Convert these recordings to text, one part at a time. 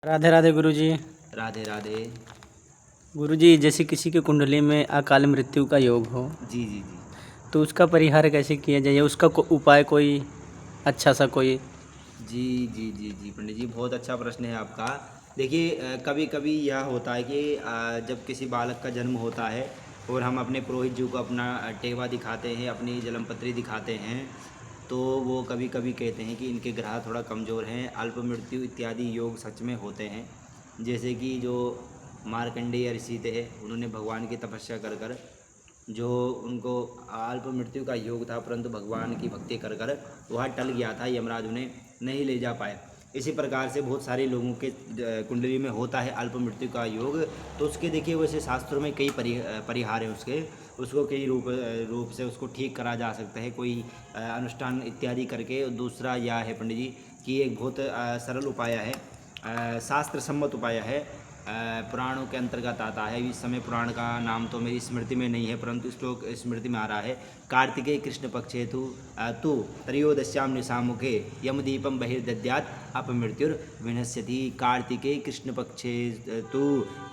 राधे राधे गुरुजी। राधे राधे। गुरुजी, जैसे किसी की कुंडली में अकाल मृत्यु का योग हो जी जी जी तो उसका परिहार कैसे किया जाए, उसका उपाय कोई अच्छा सा कोई। जी जी जी जी पंडित जी, बहुत अच्छा प्रश्न है आपका। देखिए, कभी कभी यह होता है कि जब किसी बालक का जन्म होता है और हम अपने पुरोहित जी को अपना टेवा दिखाते हैं, अपनी जन्मपत्री दिखाते हैं, तो वो कभी कभी कहते हैं कि इनके ग्रह थोड़ा कमज़ोर हैं, अल्प मृत्यु इत्यादि योग सच में होते हैं। जैसे कि जो मार्कंडेय ऋषि थे, उन्होंने भगवान की तपस्या कर कर जो उनको अल्प मृत्यु का योग था, परंतु भगवान की भक्ति कर कर वह टल गया था, यमराज उन्हें नहीं ले जा पाए। इसी प्रकार से बहुत सारे लोगों के कुंडली में होता है अल्प मृत्यु का योग। तो उसके देखिए वैसे शास्त्रों में कई परिहार हैं उसको कई रूप से उसको ठीक करा जा सकता है, कोई अनुष्ठान इत्यादि करके। दूसरा यह है पंडित जी कि एक बहुत सरल उपाय है, शास्त्र सम्मत उपाय है, पुराणों के अंतर्गत आता है। इस समय पुराण का नाम तो मेरी स्मृति में नहीं है, परंतु श्लोक स्मृति में आ रहा है। कार्तिकेय कृष्ण पक्षे तु त्रयोदश्याम निशामुखे यमदीपम बहिर्दद्यात् अपमृत्युर्विनश्यति। कार्तिकेय कृष्ण पक्षे तु,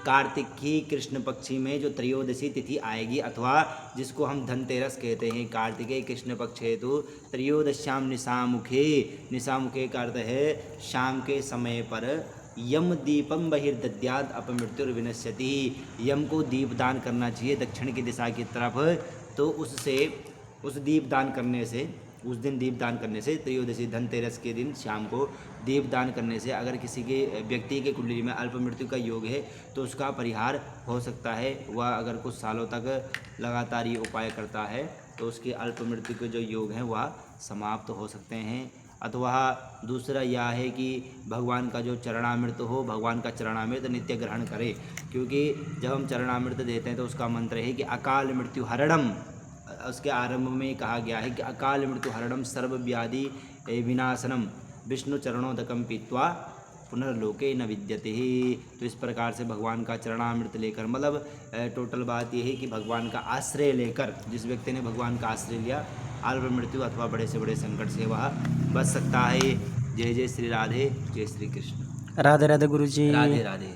कार्तिक की कृष्ण पक्षी में जो त्रयोदशी तिथि आएगी, अथवा जिसको हम धनतेरस कहते हैं, कार्तिकेय कृष्ण पक्षे तु त्रयोदश्याम निशामुखे, निशामुखे का अर्थ है शाम के समय पर, यम दीपम बहिर्दद्यात् अपमृत्युर्विनश्यति। यम को दीपदान करना चाहिए दक्षिण की दिशा की तरफ। तो उससे उस दीपदान करने से, उस दिन दीपदान करने से, त्रयोदशी धनतेरस के दिन शाम को दीपदान करने से अगर किसी के व्यक्ति के कुंडली में अल्प मृत्यु का योग है तो उसका परिहार हो सकता है। वह अगर कुछ सालों तक लगातार ये उपाय करता है तो उसके अल्प मृत्यु के जो योग हैं वह समाप्त हो सकते हैं। अथवा दूसरा यह है कि भगवान का जो चरणामृत हो, भगवान का चरणामृत नित्य ग्रहण करें, क्योंकि जब हम चरणामृत देते हैं तो उसका मंत्र है कि अकाल मृत्यु हरणम। उसके आरंभ में कहा गया है कि अकाल मृत्यु हरणम सर्व व्याधि विनाशनम विष्णु चरणोदकम पीत्वा पुनर्लोके न विद्यते ही। तो इस प्रकार से भगवान का चरणामृत लेकर, मतलब टोटल बात यह है कि भगवान का आश्रय लेकर, जिस व्यक्ति ने भगवान का आश्रय लिया, अल्प मृत्यु अथवा बड़े से बड़े संकट से वह बच सकता है। जय जय श्री राधे, जय श्री कृष्ण। राधे राधे गुरुजी। राधे राधे।